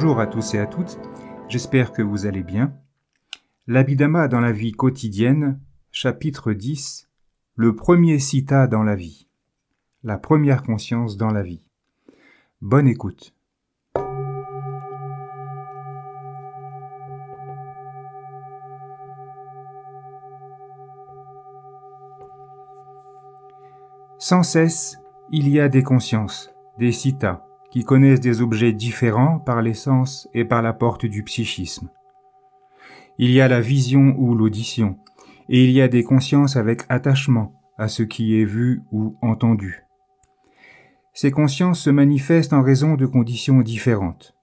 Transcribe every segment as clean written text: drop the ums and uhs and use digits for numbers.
Bonjour à tous et à toutes, j'espère que vous allez bien. L'Abhidhamma dans la vie quotidienne, chapitre 10, le premier citta dans la vie, la première conscience dans la vie. Bonne écoute. Sans cesse, il y a des consciences, des cittas, qui connaissent des objets différents par les sens et par la porte du psychisme. Il y a la vision ou l'audition, et il y a des consciences avec attachement à ce qui est vu ou entendu. Ces consciences se manifestent en raison de conditions différentes.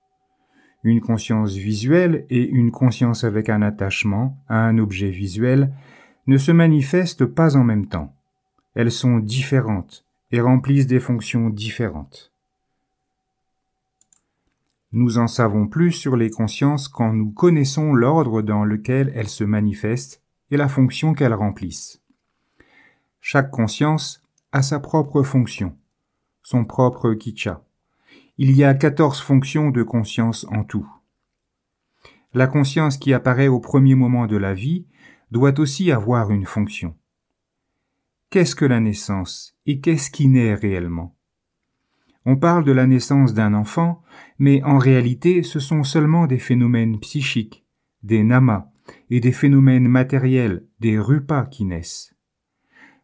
Une conscience visuelle et une conscience avec un attachement à un objet visuel ne se manifestent pas en même temps. Elles sont différentes et remplissent des fonctions différentes. Nous en savons plus sur les consciences quand nous connaissons l'ordre dans lequel elles se manifestent et la fonction qu'elles remplissent. Chaque conscience a sa propre fonction, son propre kiccha. Il y a 14 fonctions de conscience en tout. La conscience qui apparaît au premier moment de la vie doit aussi avoir une fonction. Qu'est-ce que la naissance et qu'est-ce qui naît réellement ? On parle de la naissance d'un enfant, mais en réalité ce sont seulement des phénomènes psychiques, des namas, et des phénomènes matériels, des rupas qui naissent.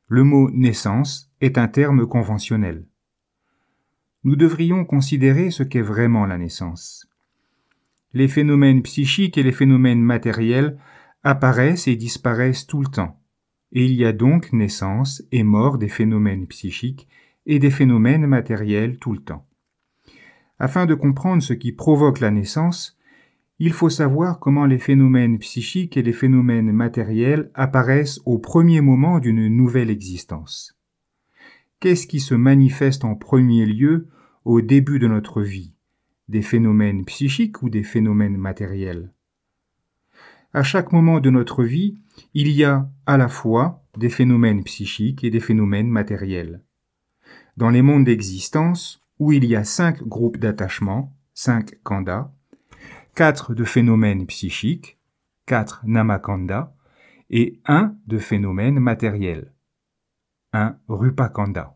Le mot « naissance » est un terme conventionnel. Nous devrions considérer ce qu'est vraiment la naissance. Les phénomènes psychiques et les phénomènes matériels apparaissent et disparaissent tout le temps, et il y a donc naissance et mort des phénomènes psychiques et des phénomènes matériels tout le temps. Afin de comprendre ce qui provoque la naissance, il faut savoir comment les phénomènes psychiques et les phénomènes matériels apparaissent au premier moment d'une nouvelle existence. Qu'est-ce qui se manifeste en premier lieu au début de notre vie? Des phénomènes psychiques ou des phénomènes matériels? À chaque moment de notre vie, il y a à la fois des phénomènes psychiques et des phénomènes matériels. Dans les mondes d'existence, où il y a 5 groupes d'attachement, 5 khandas, 4 de phénomènes psychiques, 4 namakanda, et 1 de phénomènes matériels, 1 rupakanda.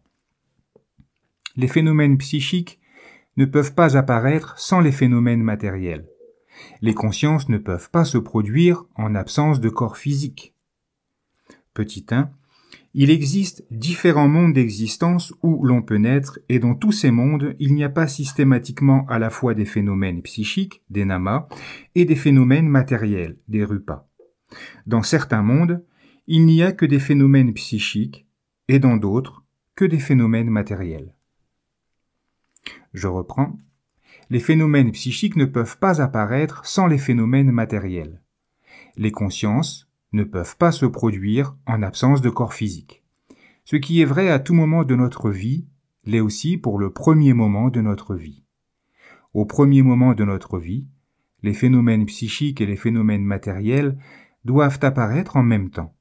Les phénomènes psychiques ne peuvent pas apparaître sans les phénomènes matériels. Les consciences ne peuvent pas se produire en absence de corps physique. Petit 1. Il existe différents mondes d'existence où l'on peut naître et dans tous ces mondes, il n'y a pas systématiquement à la fois des phénomènes psychiques, des namas, et des phénomènes matériels, des rupas. Dans certains mondes, il n'y a que des phénomènes psychiques et dans d'autres, que des phénomènes matériels. Je reprends. Les phénomènes psychiques ne peuvent pas apparaître sans les phénomènes matériels. Les consciences ne peuvent pas se produire en absence de corps physique. Ce qui est vrai à tout moment de notre vie, l'est aussi pour le premier moment de notre vie. Au premier moment de notre vie, les phénomènes psychiques et les phénomènes matériels doivent apparaître en même temps.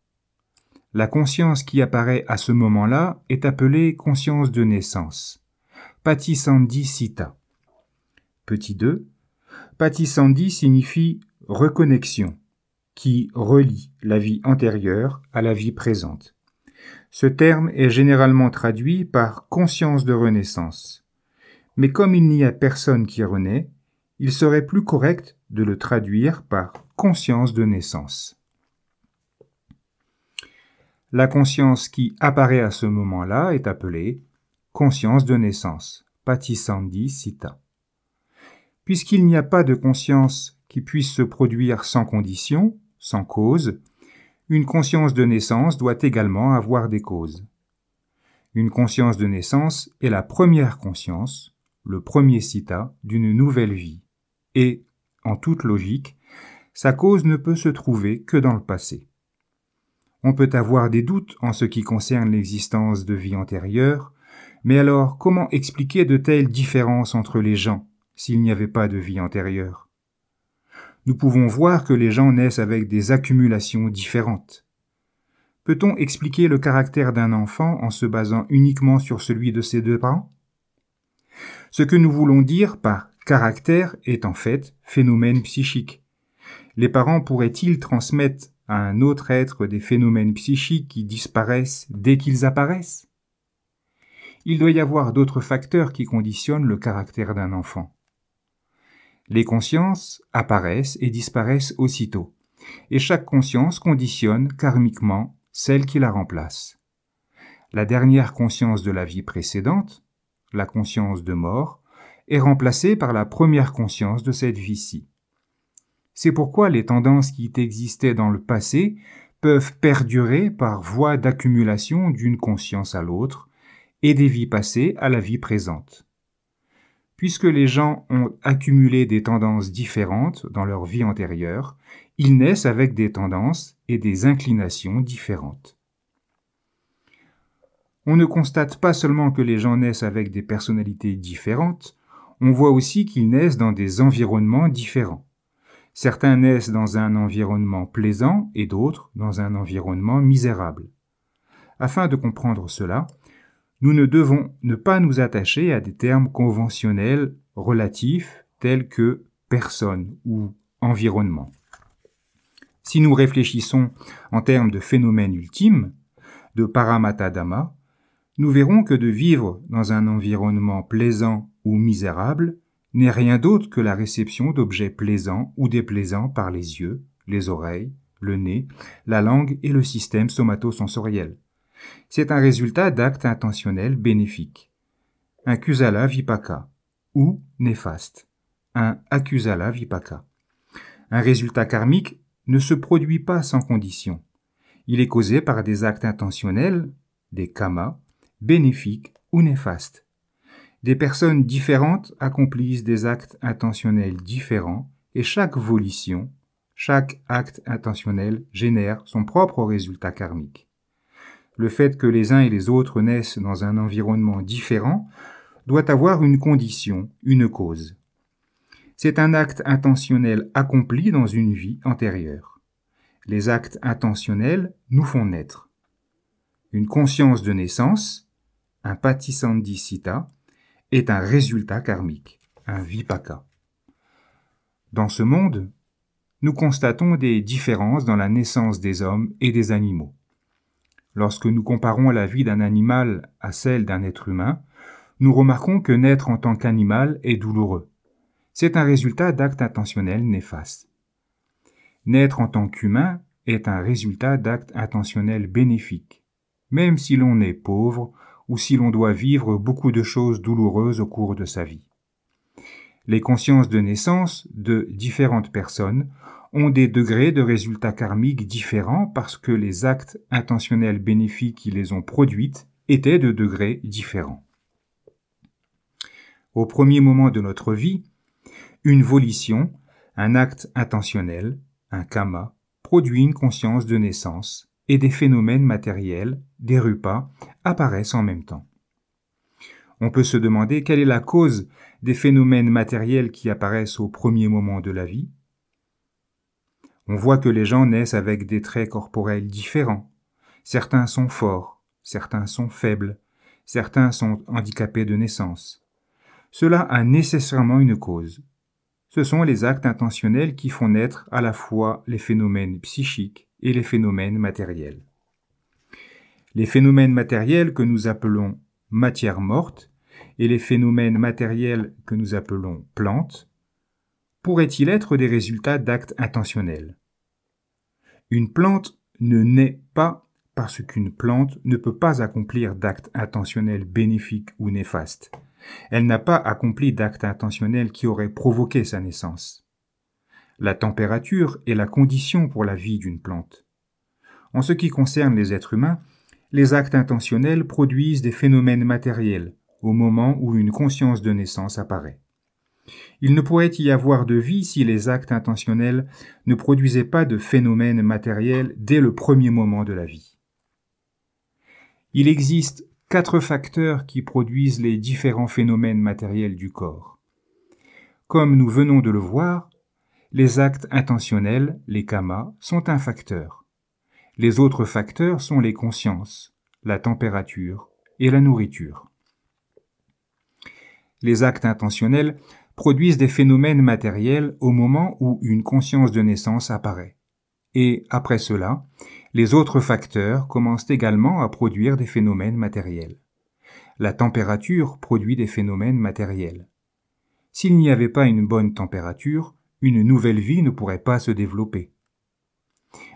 La conscience qui apparaît à ce moment-là est appelée conscience de naissance. Patisandhi Citta. Petit 2. Patisandhi signifie reconnexion, qui relie la vie antérieure à la vie présente. Ce terme est généralement traduit par conscience de renaissance. Mais comme il n'y a personne qui renaît, il serait plus correct de le traduire par conscience de naissance. La conscience qui apparaît à ce moment-là est appelée conscience de naissance, Patisandhi Citta. Puisqu'il n'y a pas de conscience qui puisse se produire sans condition, sans cause, une conscience de naissance doit également avoir des causes. Une conscience de naissance est la première conscience, le premier citta d'une nouvelle vie, et, en toute logique, sa cause ne peut se trouver que dans le passé. On peut avoir des doutes en ce qui concerne l'existence de vie antérieure, mais alors comment expliquer de telles différences entre les gens s'il n'y avait pas de vie antérieure? Nous pouvons voir que les gens naissent avec des accumulations différentes. Peut-on expliquer le caractère d'un enfant en se basant uniquement sur celui de ses deux parents? Ce que nous voulons dire par Caractère est en fait phénomène psychique. Les parents pourraient-ils transmettre à un autre être des phénomènes psychiques qui disparaissent dès qu'ils apparaissent? Il doit y avoir d'autres facteurs qui conditionnent le caractère d'un enfant. Les consciences apparaissent et disparaissent aussitôt, et chaque conscience conditionne karmiquement celle qui la remplace. La dernière conscience de la vie précédente, la conscience de mort, est remplacée par la première conscience de cette vie-ci. C'est pourquoi les tendances qui existaient dans le passé peuvent perdurer par voie d'accumulation d'une conscience à l'autre et des vies passées à la vie présente. Puisque les gens ont accumulé des tendances différentes dans leur vie antérieure, ils naissent avec des tendances et des inclinations différentes. On ne constate pas seulement que les gens naissent avec des personnalités différentes, on voit aussi qu'ils naissent dans des environnements différents. Certains naissent dans un environnement plaisant et d'autres dans un environnement misérable. Afin de comprendre cela, nous ne devons ne pas nous attacher à des termes conventionnels relatifs tels que personne ou environnement. Si nous réfléchissons en termes de phénomène ultime, de Paramattha Dhamma, nous verrons que de vivre dans un environnement plaisant ou misérable n'est rien d'autre que la réception d'objets plaisants ou déplaisants par les yeux, les oreilles, le nez, la langue et le système somatosensoriel. C'est un résultat d'actes intentionnels bénéfiques. Un kusala vipaka ou néfaste. Un akusala vipaka. Un résultat karmique ne se produit pas sans condition. Il est causé par des actes intentionnels, des kamas, bénéfiques ou néfastes. Des personnes différentes accomplissent des actes intentionnels différents et chaque volition, chaque acte intentionnel génère son propre résultat karmique. Le fait que les uns et les autres naissent dans un environnement différent doit avoir une condition, une cause. C'est un acte intentionnel accompli dans une vie antérieure. Les actes intentionnels nous font naître. Une conscience de naissance, un patisandhicitta, est un résultat karmique, un vipaka. Dans ce monde, nous constatons des différences dans la naissance des hommes et des animaux. Lorsque nous comparons la vie d'un animal à celle d'un être humain, nous remarquons que naître en tant qu'animal est douloureux. C'est un résultat d'actes intentionnels néfastes. Naître en tant qu'humain est un résultat d'actes intentionnels bénéfiques, même si l'on est pauvre ou si l'on doit vivre beaucoup de choses douloureuses au cours de sa vie. Les consciences de naissance de différentes personnes ont des degrés de résultats karmiques différents parce que les actes intentionnels bénéfiques qui les ont produites étaient de degrés différents. Au premier moment de notre vie, une volition, un acte intentionnel, un kama, produit une conscience de naissance et des phénomènes matériels, des rupas, apparaissent en même temps. On peut se demander quelle est la cause des phénomènes matériels qui apparaissent au premier moment de la vie. On voit que les gens naissent avec des traits corporels différents. Certains sont forts, certains sont faibles, certains sont handicapés de naissance. Cela a nécessairement une cause. Ce sont les actes intentionnels qui font naître à la fois les phénomènes psychiques et les phénomènes matériels. Les phénomènes matériels que nous appelons matière morte et les phénomènes matériels que nous appelons plantes pourraient-ils être des résultats d'actes intentionnels? Une plante ne naît pas parce qu'une plante ne peut pas accomplir d'actes intentionnels bénéfiques ou néfastes. Elle n'a pas accompli d'actes intentionnels qui auraient provoqué sa naissance. La température est la condition pour la vie d'une plante. En ce qui concerne les êtres humains, les actes intentionnels produisent des phénomènes matériels au moment où une conscience de naissance apparaît. Il ne pourrait y avoir de vie si les actes intentionnels ne produisaient pas de phénomènes matériels dès le premier moment de la vie. Il existe 4 facteurs qui produisent les différents phénomènes matériels du corps. Comme nous venons de le voir, les actes intentionnels, les kamas, sont un facteur. Les autres facteurs sont les consciences, la température et la nourriture. Les actes intentionnels produisent des phénomènes matériels au moment où une conscience de naissance apparaît. Et après cela, les autres facteurs commencent également à produire des phénomènes matériels. La température produit des phénomènes matériels. S'il n'y avait pas une bonne température, une nouvelle vie ne pourrait pas se développer.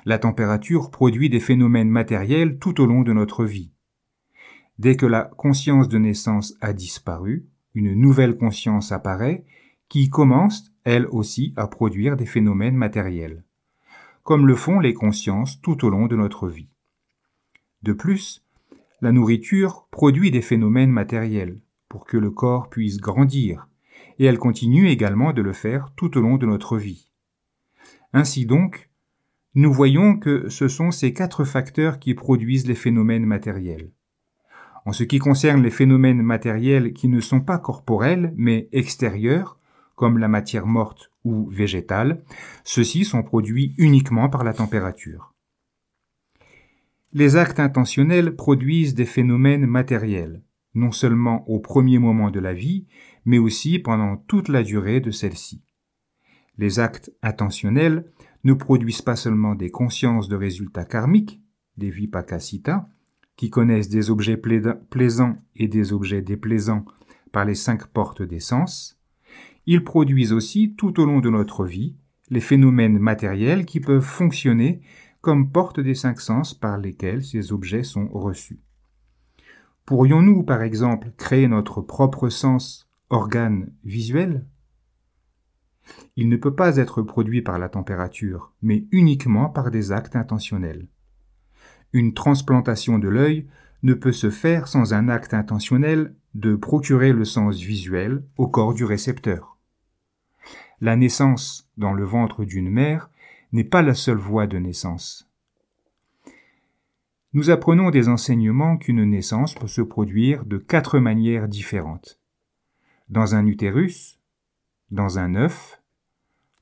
La température produit des phénomènes matériels tout au long de notre vie. Dès que la conscience de naissance a disparu, une nouvelle conscience apparaît qui commence, elle aussi, à produire des phénomènes matériels, comme le font les consciences tout au long de notre vie. De plus, la nourriture produit des phénomènes matériels pour que le corps puisse grandir, et elle continue également de le faire tout au long de notre vie. Ainsi donc, nous voyons que ce sont ces 4 facteurs qui produisent les phénomènes matériels. En ce qui concerne les phénomènes matériels qui ne sont pas corporels mais extérieurs, comme la matière morte ou végétale, ceux-ci sont produits uniquement par la température. Les actes intentionnels produisent des phénomènes matériels, non seulement au premier moment de la vie, mais aussi pendant toute la durée de celle-ci. Les actes intentionnels ne produisent pas seulement des consciences de résultats karmiques, des vipaka-citta, qui connaissent des objets plaisants et des objets déplaisants par les 5 portes des sens, ils produisent aussi tout au long de notre vie les phénomènes matériels qui peuvent fonctionner comme portes des 5 sens par lesquels ces objets sont reçus. Pourrions-nous, par exemple, créer notre propre sens, organe visuel ? Il ne peut pas être produit par la température, mais uniquement par des actes intentionnels. Une transplantation de l'œil ne peut se faire sans un acte intentionnel de procurer le sens visuel au corps du récepteur. La naissance dans le ventre d'une mère n'est pas la seule voie de naissance. Nous apprenons des enseignements qu'une naissance peut se produire de 4 manières différentes. Dans un utérus, dans un œuf,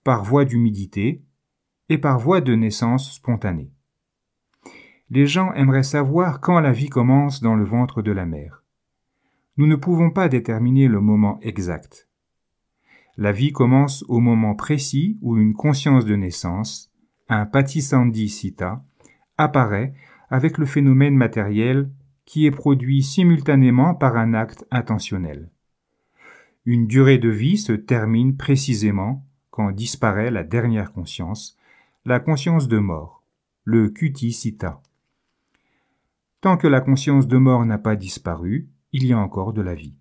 par voie d'humidité et par voie de naissance spontanée. Les gens aimeraient savoir quand la vie commence dans le ventre de la mère. Nous ne pouvons pas déterminer le moment exact. La vie commence au moment précis où une conscience de naissance, un patisandhi-citta, apparaît avec le phénomène matériel qui est produit simultanément par un acte intentionnel. Une durée de vie se termine précisément quand disparaît la dernière conscience, la conscience de mort, le kuti-citta. Tant que la conscience de mort n'a pas disparu, il y a encore de la vie.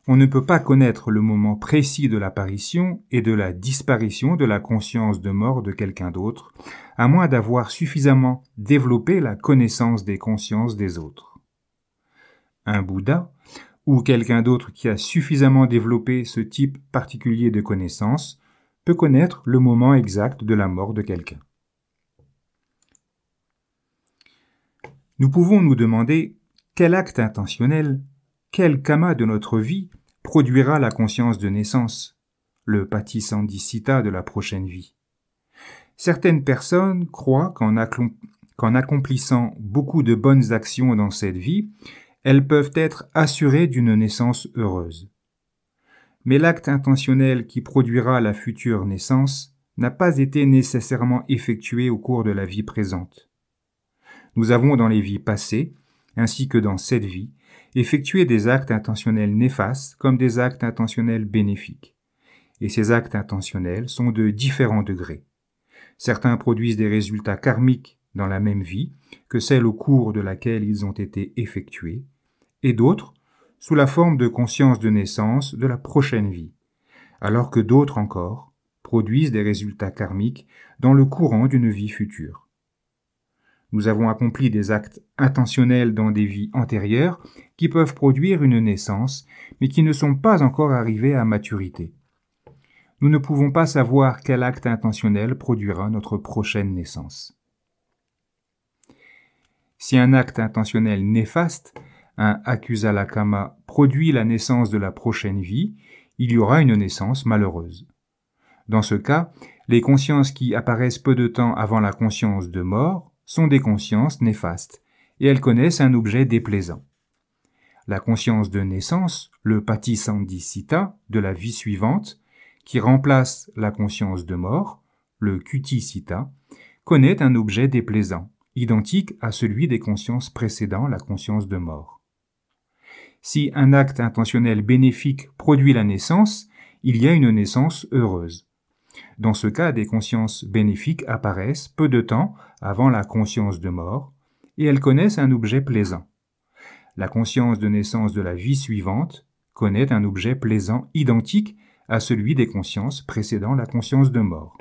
On ne peut pas connaître le moment précis de l'apparition et de la disparition de la conscience de mort de quelqu'un d'autre, à moins d'avoir suffisamment développé la connaissance des consciences des autres. Un Bouddha, ou quelqu'un d'autre qui a suffisamment développé ce type particulier de connaissance, peut connaître le moment exact de la mort de quelqu'un. Nous pouvons nous demander quel acte intentionnel, quel karma de notre vie produira la conscience de naissance, le patisandhi-citta de la prochaine vie. Certaines personnes croient qu'en accomplissant beaucoup de bonnes actions dans cette vie, elles peuvent être assurées d'une naissance heureuse. Mais l'acte intentionnel qui produira la future naissance n'a pas été nécessairement effectué au cours de la vie présente. Nous avons dans les vies passées, ainsi que dans cette vie, effectué des actes intentionnels néfastes comme des actes intentionnels bénéfiques. Et ces actes intentionnels sont de différents degrés. Certains produisent des résultats karmiques dans la même vie que celle au cours de laquelle ils ont été effectués, et d'autres sous la forme de conscience de naissance de la prochaine vie, alors que d'autres encore produisent des résultats karmiques dans le courant d'une vie future. Nous avons accompli des actes intentionnels dans des vies antérieures qui peuvent produire une naissance, mais qui ne sont pas encore arrivés à maturité. Nous ne pouvons pas savoir quel acte intentionnel produira notre prochaine naissance. Si un acte intentionnel néfaste, un akusala kama, produit la naissance de la prochaine vie, il y aura une naissance malheureuse. Dans ce cas, les consciences qui apparaissent peu de temps avant la conscience de mort sont des consciences néfastes, et elles connaissent un objet déplaisant. la conscience de naissance, le patisandhisitta de la vie suivante, qui remplace la conscience de mort, le kutisitta, connaît un objet déplaisant, identique à celui des consciences précédant la conscience de mort. Si un acte intentionnel bénéfique produit la naissance, il y a une naissance heureuse. Dans ce cas, des consciences bénéfiques apparaissent peu de temps avant la conscience de mort, et elles connaissent un objet plaisant. La conscience de naissance de la vie suivante connaît un objet plaisant identique à celui des consciences précédant la conscience de mort.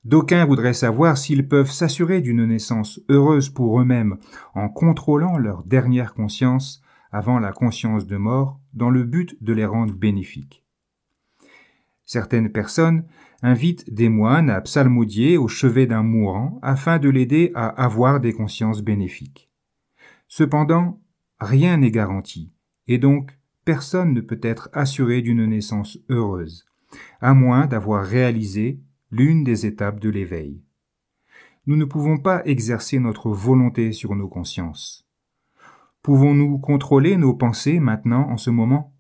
D'aucuns voudraient savoir s'ils peuvent s'assurer d'une naissance heureuse pour eux-mêmes en contrôlant leur dernière conscience avant la conscience de mort dans le but de les rendre bénéfiques. Certaines personnes invitent des moines à psalmodier au chevet d'un mourant afin de l'aider à avoir des consciences bénéfiques. Cependant, rien n'est garanti, et donc personne ne peut être assuré d'une naissance heureuse, à moins d'avoir réalisé l'une des étapes de l'éveil. Nous ne pouvons pas exercer notre volonté sur nos consciences. Pouvons-nous contrôler nos pensées maintenant en ce moment ?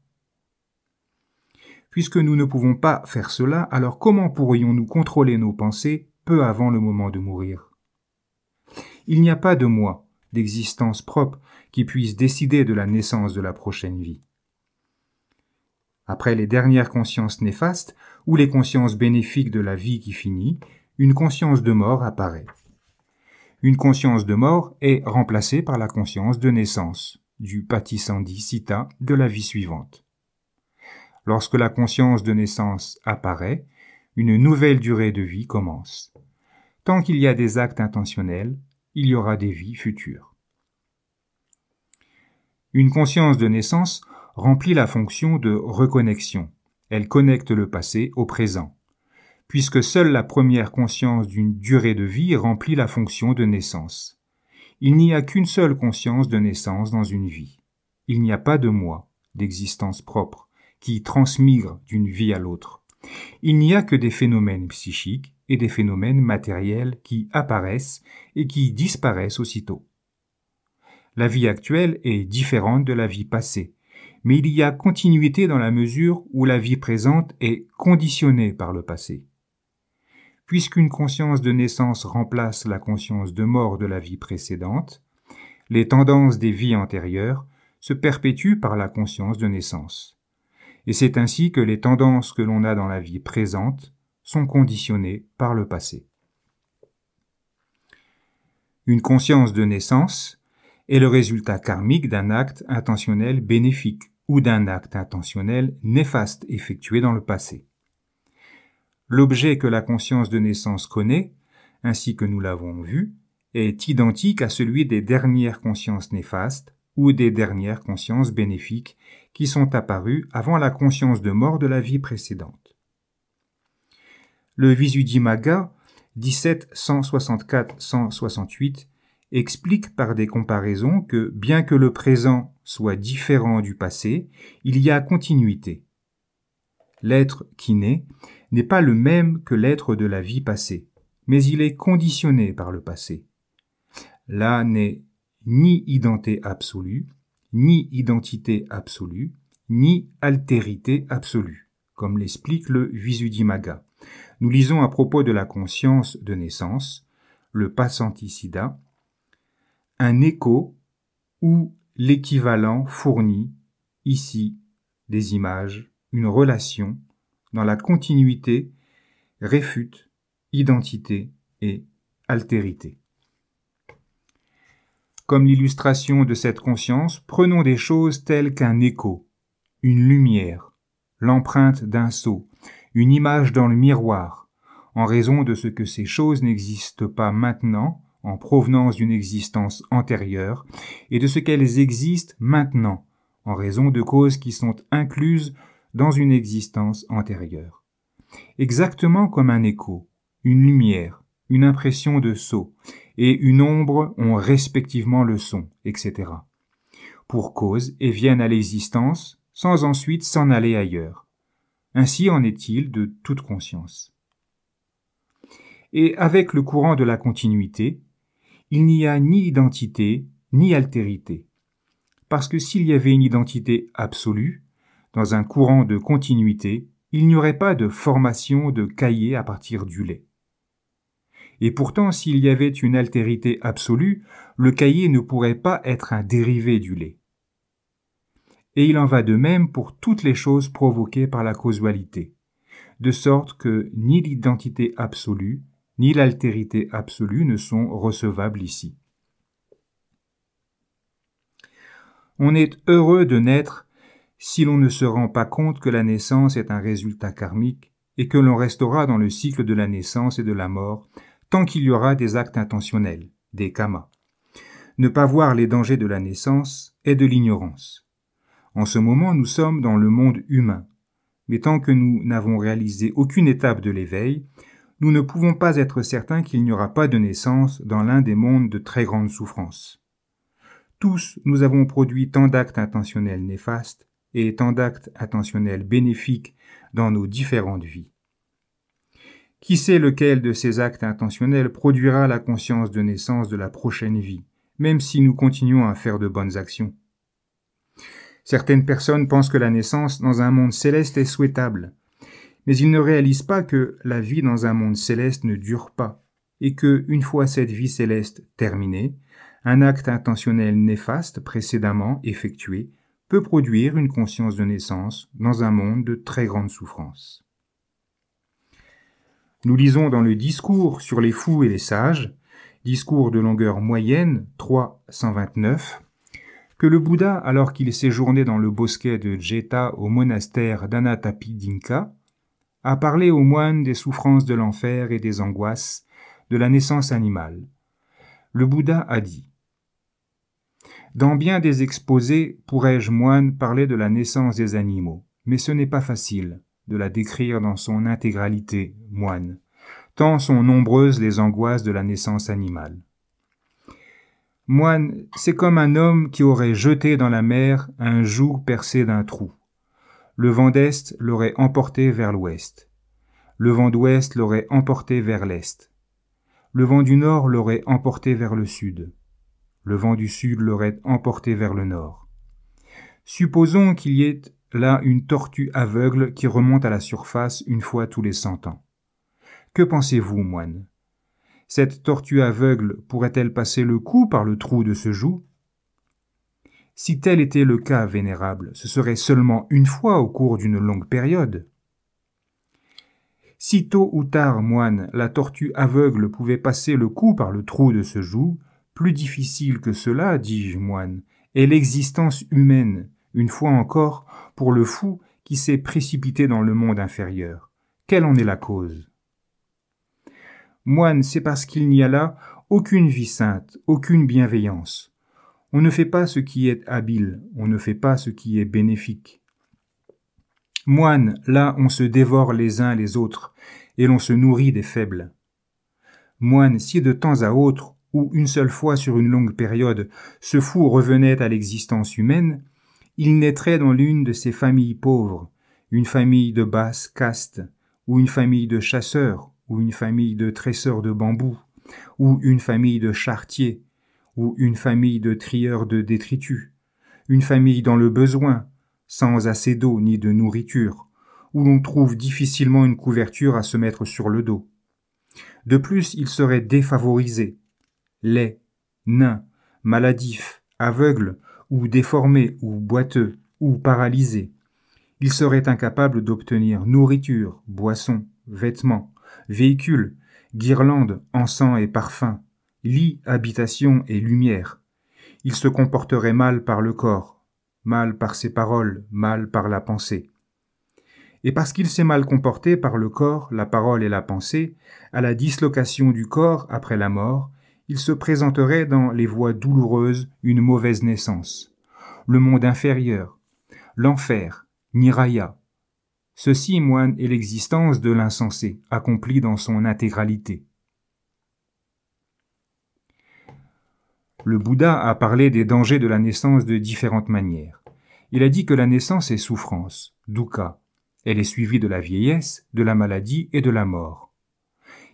Puisque nous ne pouvons pas faire cela, alors comment pourrions-nous contrôler nos pensées peu avant le moment de mourir ? Il n'y a pas de moi, d'existence propre, qui puisse décider de la naissance de la prochaine vie. Après les dernières consciences néfastes ou les consciences bénéfiques de la vie qui finit, une conscience de mort apparaît. Une conscience de mort est remplacée par la conscience de naissance, du patisandhisitta de la vie suivante. Lorsque la conscience de naissance apparaît, une nouvelle durée de vie commence. Tant qu'il y a des actes intentionnels, il y aura des vies futures. Une conscience de naissance remplit la fonction de reconnexion. Elle connecte le passé au présent, puisque seule la première conscience d'une durée de vie remplit la fonction de naissance. Il n'y a qu'une seule conscience de naissance dans une vie. Il n'y a pas de moi, d'existence propre, qui transmigre d'une vie à l'autre. Il n'y a que des phénomènes psychiques et des phénomènes matériels qui apparaissent et qui disparaissent aussitôt. La vie actuelle est différente de la vie passée, mais il y a continuité dans la mesure où la vie présente est conditionnée par le passé. Puisqu'une conscience de naissance remplace la conscience de mort de la vie précédente, les tendances des vies antérieures se perpétuent par la conscience de naissance. Et c'est ainsi que les tendances que l'on a dans la vie présente sont conditionnées par le passé. Une conscience de naissance est le résultat karmique d'un acte intentionnel bénéfique ou d'un acte intentionnel néfaste effectué dans le passé. L'objet que la conscience de naissance connaît, ainsi que nous l'avons vu, est identique à celui des dernières consciences néfastes ou des dernières consciences bénéfiques qui sont apparues avant la conscience de mort de la vie précédente. Le Visuddhimagga 17-164-168 explique par des comparaisons que, bien que le présent soit différent du passé, il y a continuité. L'être qui naît n'est pas le même que l'être de la vie passée, mais il est conditionné par le passé. Là n'est ni identité absolue, ni identité absolue, ni altérité absolue, comme l'explique le Visuddhimagga. Nous lisons à propos de la conscience de naissance, le Pasantisiddha, un écho ou l'équivalent fournit, ici, des images, une relation, dans la continuité, réfute, identité et altérité. Comme l'illustration de cette conscience, prenons des choses telles qu'un écho, une lumière, l'empreinte d'un sceau, une image dans le miroir, en raison de ce que ces choses n'existent pas maintenant, en provenance d'une existence antérieure, et de ce qu'elles existent maintenant, en raison de causes qui sont incluses dans une existence antérieure. Exactement comme un écho, une lumière, une impression de sceau, et une ombre ont respectivement le son, etc. Pour cause et viennent à l'existence, sans ensuite s'en aller ailleurs. Ainsi en est-il de toute conscience. Et avec le courant de la continuité, il n'y a ni identité, ni altérité. parce que s'il y avait une identité absolue, dans un courant de continuité, il n'y aurait pas de formation de caillé à partir du lait. Et pourtant, s'il y avait une altérité absolue, le caillé ne pourrait pas être un dérivé du lait. Et il en va de même pour toutes les choses provoquées par la causalité, de sorte que ni l'identité absolue, ni l'altérité absolue ne sont recevables ici. On est heureux de naître si l'on ne se rend pas compte que la naissance est un résultat karmique et que l'on restera dans le cycle de la naissance et de la mort tant qu'il y aura des actes intentionnels, des kamas. Ne pas voir les dangers de la naissance est de l'ignorance. En ce moment, nous sommes dans le monde humain, mais tant que nous n'avons réalisé aucune étape de l'éveil, nous ne pouvons pas être certains qu'il n'y aura pas de naissance dans l'un des mondes de très grande souffrance. Tous, nous avons produit tant d'actes intentionnels néfastes et tant d'actes intentionnels bénéfiques dans nos différentes vies. Qui sait lequel de ces actes intentionnels produira la conscience de naissance de la prochaine vie, même si nous continuons à faire de bonnes actions? Certaines personnes pensent que la naissance dans un monde céleste est souhaitable, mais ils ne réalisent pas que la vie dans un monde céleste ne dure pas, et que, une fois cette vie céleste terminée, un acte intentionnel néfaste précédemment effectué peut produire une conscience de naissance dans un monde de très grande souffrance. Nous lisons dans le discours sur les fous et les sages, discours de longueur moyenne 329, que le Bouddha, alors qu'il séjournait dans le bosquet de Jeta au monastère d'Anathapindika, a parlé aux moines des souffrances de l'enfer et des angoisses de la naissance animale. Le Bouddha a dit: dans bien des exposés, pourrais-je, moine, parler de la naissance des animaux, mais ce n'est pas facile de la décrire dans son intégralité, moine, tant sont nombreuses les angoisses de la naissance animale. Moine, c'est comme un homme qui aurait jeté dans la mer un joug percé d'un trou. Le vent d'est l'aurait emporté vers l'ouest. Le vent d'ouest l'aurait emporté vers l'est. Le vent du nord l'aurait emporté vers le sud. Le vent du sud l'aurait emporté vers le nord. Supposons qu'il y ait là une tortue aveugle qui remonte à la surface une fois tous les 100 ans. Que pensez-vous, moine? Cette tortue aveugle pourrait-elle passer le coup par le trou de ce joug? Si tel était le cas, vénérable, ce serait seulement une fois au cours d'une longue période. Si tôt ou tard, moine, la tortue aveugle pouvait passer le coup par le trou de ce joug, plus difficile que cela, dis-je, moine, est l'existence humaine, une fois encore, pour le fou qui s'est précipité dans le monde inférieur. Quelle en est la cause? Moine, c'est parce qu'il n'y a là aucune vie sainte, aucune bienveillance. On ne fait pas ce qui est habile, on ne fait pas ce qui est bénéfique. Moine, là on se dévore les uns les autres, et l'on se nourrit des faibles. Moine, si de temps à autre, ou une seule fois sur une longue période, ce fou revenait à l'existence humaine, il naîtrait dans l'une de ces familles pauvres, une famille de basse caste, ou une famille de chasseurs, ou une famille de tresseurs de bambou, ou une famille de charretiers, ou une famille de trieurs de détritus, une famille dans le besoin, sans assez d'eau ni de nourriture, où l'on trouve difficilement une couverture à se mettre sur le dos. De plus, il serait défavorisé, laid, nain, maladif, aveugle, ou déformé, ou boiteux, ou paralysé. Il serait incapable d'obtenir nourriture, boisson, vêtements, véhicules, guirlandes, encens et parfums, lit, habitation et lumière. Il se comporterait mal par le corps, mal par ses paroles, mal par la pensée. Et parce qu'il s'est mal comporté par le corps, la parole et la pensée, à la dislocation du corps après la mort, il se présenterait dans les voies douloureuses une mauvaise naissance, le monde inférieur, l'enfer, Niraya. Ceci, moine, est l'existence de l'insensé, accomplie dans son intégralité. Le Bouddha a parlé des dangers de la naissance de différentes manières. Il a dit que la naissance est souffrance, dukkha. Elle est suivie de la vieillesse, de la maladie et de la mort.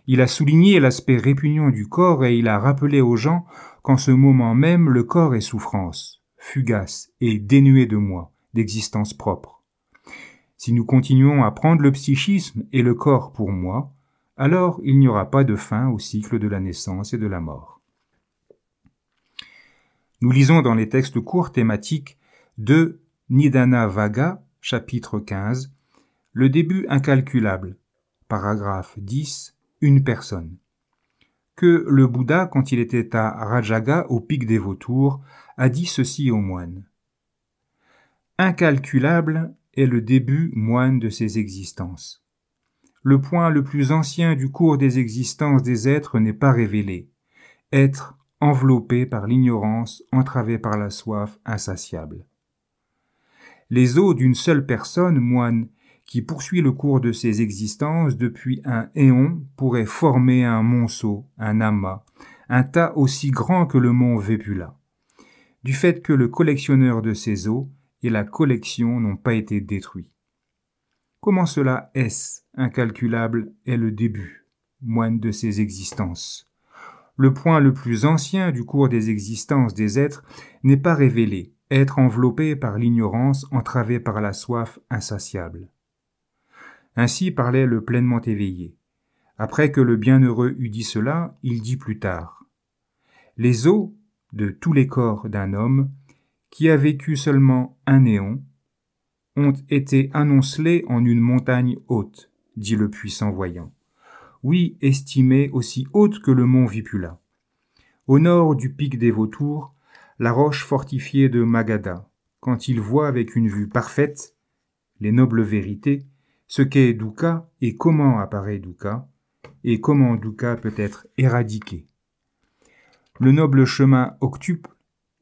Il a souligné l'aspect répugnant du corps et il a rappelé aux gens qu'en ce moment même le corps est souffrance, fugace et dénuée de moi, d'existence propre. Si nous continuons à prendre le psychisme et le corps pour moi, alors il n'y aura pas de fin au cycle de la naissance et de la mort. Nous lisons dans les textes courts thématiques de Nidana Vaga, chapitre 15, le début incalculable, paragraphe 10, une personne. Que le Bouddha, quand il était à Rajaga, au pic des vautours, a dit ceci aux moines. Incalculable est le début moine de ces existences. Le point le plus ancien du cours des existences des êtres n'est pas révélé. Être enveloppé par l'ignorance, entravé par la soif insatiable. Les os d'une seule personne, moine, qui poursuit le cours de ses existences depuis un éon, pourraient former un monceau, un amas, un tas aussi grand que le mont Vépula, du fait que le collectionneur de ces os et la collection n'ont pas été détruits. Comment cela est-ce incalculable est le début, moine de ces existences? Le point le plus ancien du cours des existences des êtres n'est pas révélé, être enveloppé par l'ignorance, entravé par la soif insatiable. Ainsi parlait le pleinement éveillé. Après que le bienheureux eut dit cela, il dit plus tard. Les os de tous les corps d'un homme, qui a vécu seulement un éon, ont été annoncelés en une montagne haute, dit le puissant voyant. Oui, estimée aussi haute que le mont Vipula. Au nord du pic des vautours, la roche fortifiée de Magadha, quand il voit avec une vue parfaite les nobles vérités, ce qu'est dukkha et comment apparaît dukkha, et comment dukkha peut être éradiqué. Le noble chemin octuple,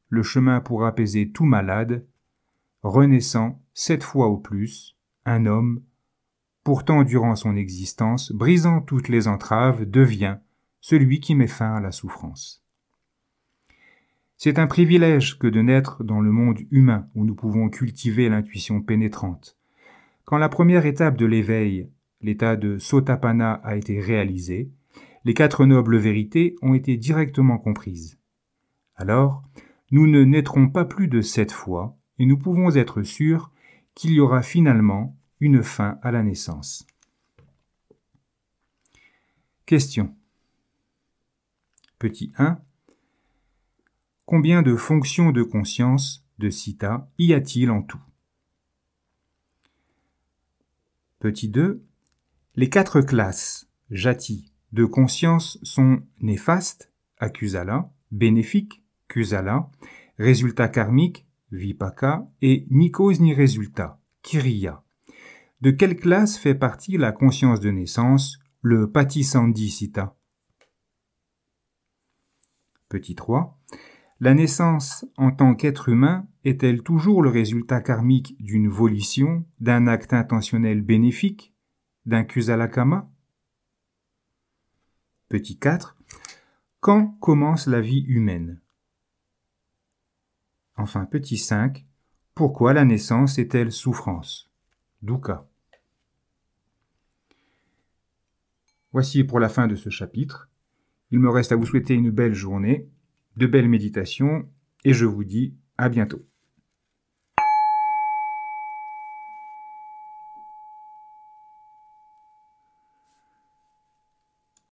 le chemin pour apaiser tout malade, renaissant 7 fois au plus, un homme, pourtant durant son existence, brisant toutes les entraves, devient celui qui met fin à la souffrance. C'est un privilège que de naître dans le monde humain où nous pouvons cultiver l'intuition pénétrante. Quand la première étape de l'éveil, l'état de Sotapanna, a été réalisée, les 4 nobles vérités ont été directement comprises. Alors, nous ne naîtrons pas plus de 7 fois et nous pouvons être sûrs qu'il y aura finalement une fin à la naissance. Question. Petit 1. Combien de fonctions de conscience, de citta, y a-t-il en tout? Petit 2. Les 4 classes, jati, de conscience sont néfastes, akusala, bénéfiques, kusala, résultat karmique, vipaka, et ni cause ni résultat, kiriya. De quelle classe fait partie la conscience de naissance, le patisandhi citta? Petit 3. La naissance en tant qu'être humain est-elle toujours le résultat karmique d'une volition, d'un acte intentionnel bénéfique, d'un kusalakama? Petit 4. Quand commence la vie humaine? Enfin, petit 5. Pourquoi la naissance est-elle souffrance? Dukkha. Voici pour la fin de ce chapitre. Il me reste à vous souhaiter une belle journée, de belles méditations, et je vous dis à bientôt.